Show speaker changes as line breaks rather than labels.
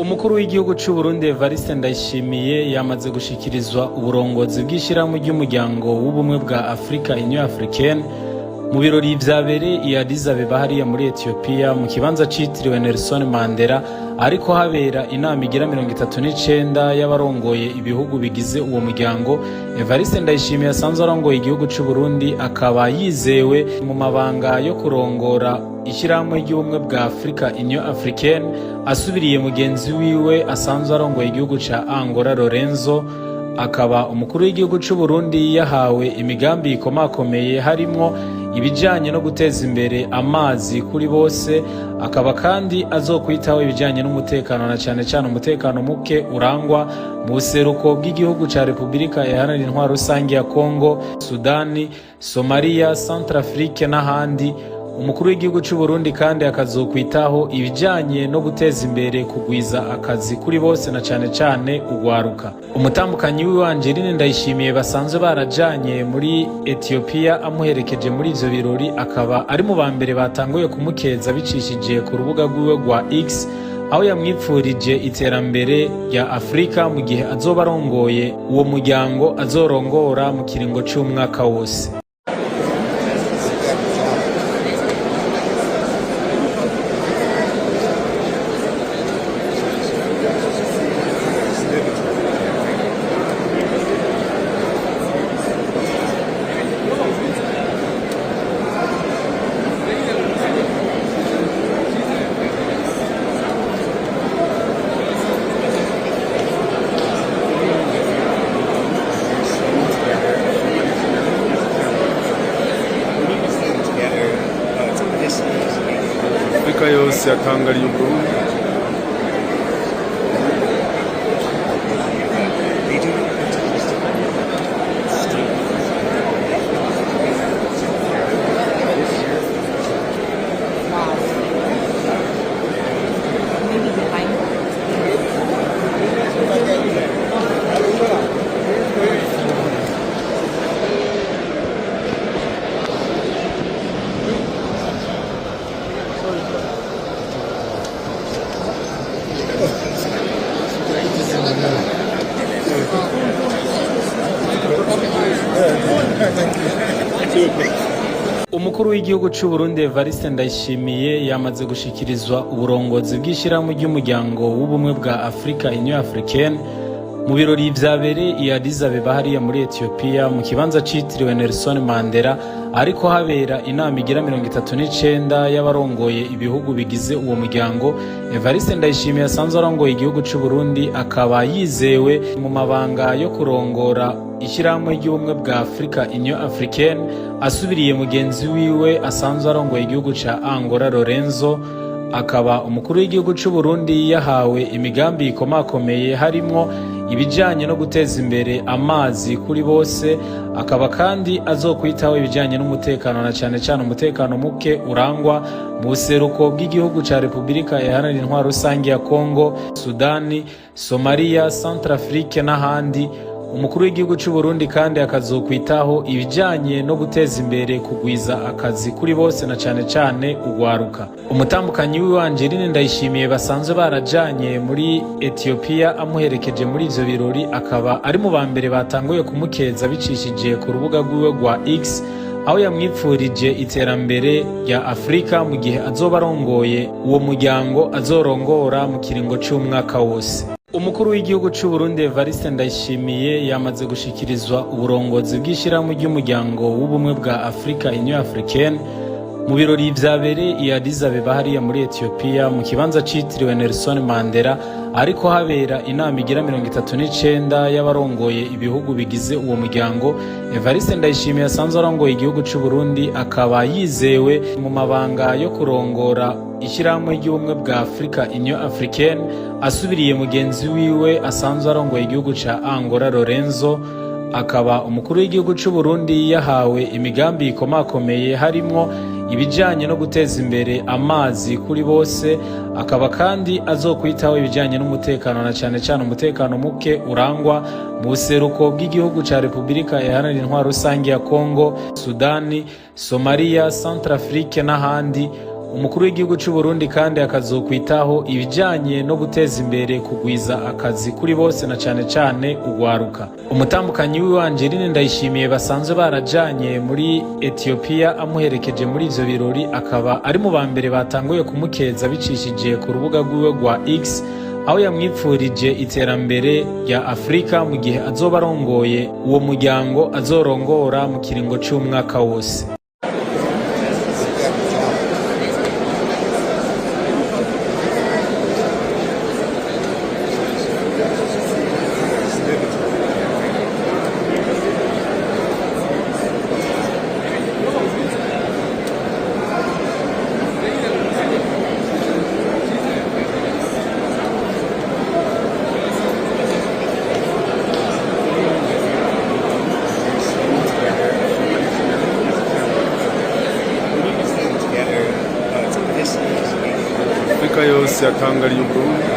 Umukuru w'igihugu cy'u Burundi Evariste Ndayishimiye yamaze gushikirizwa uburongozi bw'ishyirahamwe ry'umuryango w'ubumwe bwa Afrika Union Africaine mu birori vyabereye i Addis Abeba hariya muri Ethiopia mu kibanza citiriwe Nelson Mandela, ariko habera inama igira 39 y'abarongoye ibihugu bigize uwo muryango. Evariste Ndayishimiye asanzwe arongoye igihugu cy'u Burundi, akaba yizewe mu mabanga yo kurongora ishyirahamwe ry'ubumwe bwa Afrika Union Africaine, asubiriye mugenzi wiwe asanzwe arongoye igihugu ca Angola Lorenzo. Akaba umukuru w'igihugu cy'u Burundi yahawe imigambi ikomakomeye harimwo ibijanye no guteza imbere amazi kuri bose, akaba kandi azokwitaho ibijanye n'umutekano, na cyane cyane umutekano muke urangwa mu buseruko bw'igihugu ca Repubulika Iharanira Intwaro Rusangi ya Kongo, Sudani, Somalia, Centrafrique n'ahandi. Umukuru w'igihugu cy'u Burundi kandi akazokwitaho ibijanye no guteza imbere kugwiza akazi kuri bose, na cyane cyane ugwaruka. Umutambukanyi wiwe Angeline Ndayishimiye basanzwe barajanye muri Ethiopia amuherekeje muri ivyo birori, akaba ari mu bambere batanguye kumukeza bicishije ku rubuga rwiwe rwa X, aho yamwipfurije iterambere rya Afrika mu gihe azoba arongoye uwo muryango azorongora mu kiringo c'umwaka wose.
Afrika yose yatangariye Uburundi.
Umukuru w'igihugu cy'u Burundi Evariste Ndayishimiye yamaze gushikirizwa uburongozi bw'ishyirahamwe ry'umuryango w'ubumwe bwa Afrika Union Africaine mu birori vyabereye i Addis Abeba hariya muri Ethiopia mu kibanza citiriwe Nelson Mandela, ariko habera inama igira 39 y'abarongoye ibihugu bigize uwo muryango. Evariste Ndayishimiye asanzwe arongoye igihugu cy'u Burundi, akaba yizewe mu mabanga yo kurongora ishyirahamwe ry'ubumwe bwa Afrika Union Africaine, asubiriye mugenzi wiwe asanzwe arongoye igihugu ca Angola Lorenzo. Akaba umukuru w'igihugu cy'u Burundi yahawe imigambi ikomakomeye harimwo ibijanye no guteza imbere amazi kuri bose, akaba kandi azokwitaho ibijanye n'umutekano, na cyane cyane umutekano muke urangwa mu buseruko bw'igihugu ca Repubulika Iharanira Intwaro Rusangi ya Kongo, Sudani, Somalia, Centrafrique n'ahandi. Umukuru w'igihugu cy'u Burundi kandi akazokwitaho ibijanye no guteza imbere kugwiza akazi kuri bose, na cyane cyane ugwaruka. Umutambukanyi wiwe Angeline Ndayishimiye basanzwe barajanye muri Ethiopia amuherekeje muri ivyo birori, akaba ari mu bambere batanguye kumukeza bicishije ku rubuga rwiwe rwa X, aho yamwipfurije iterambere rya Afrika mu gihe azoba arongoye uwo muryango azorongora mu kiringo c'umwaka wose. Umukuru w'igihugu cy'u Burundi Evariste Ndayishimiye yamaze gushikirizwa uburongozi bw'ishyirahamwe ry'umuryango w'ubumwe bwa Afrika Union Africaine mu birori vyabereye i Addis Abeba hariya muri Ethiopia mu kibanza citiriwe Nelson Mandela, ariko habera inama igira 39 y'abarongoye ibihugu bigize uwo muryango. Evariste Ndayishimiye asanzwe arongoye igihugu cy'u Burundi, akaba yizewe mu mabanga yo kurongora ishyirahamwe ry'ubumwe bwa Afrika Union Africaine, asubiriye mugenzi wiwe asanzwe arongoye igihugu ca Angola Lorenzo. Akaba umukuru w'igihugu cy'u Burundi yahawe imigambi ikomakomeye harimwo ibijanye no guteza imbere amazi kuri bose, akaba kandi azokwitaho ibijanye n'umutekano, na cyane cyane umutekano muke urangwa mu buseruko bw'igihugu ca Repubulika Iharanira Intwaro Rusangi ya Kongo, Sudani, Somalia, Centrafrique n'ahandi. umukuru w'igihugu cy'u Burundi kandi akazokwitaho ibijanye no guteza imbere kugwiza akazi kuri bose na cane cane ugwaruka. Umutambukanyi wiwe Angeline Ndayishimiye basanzwe barajanye muri Ethiopia amuherekeje muri ivyo birori, akaba ari mu bambere batanguye kumukeza bicishije ku rubuga rwiwe rwa X, aho yamwipfurije iterambere rya Afrika mu gihe azoba arongoye uwo muryango azorongora mu kiringo c'umwaka wose.
Afrika yose yatangariye Uburundi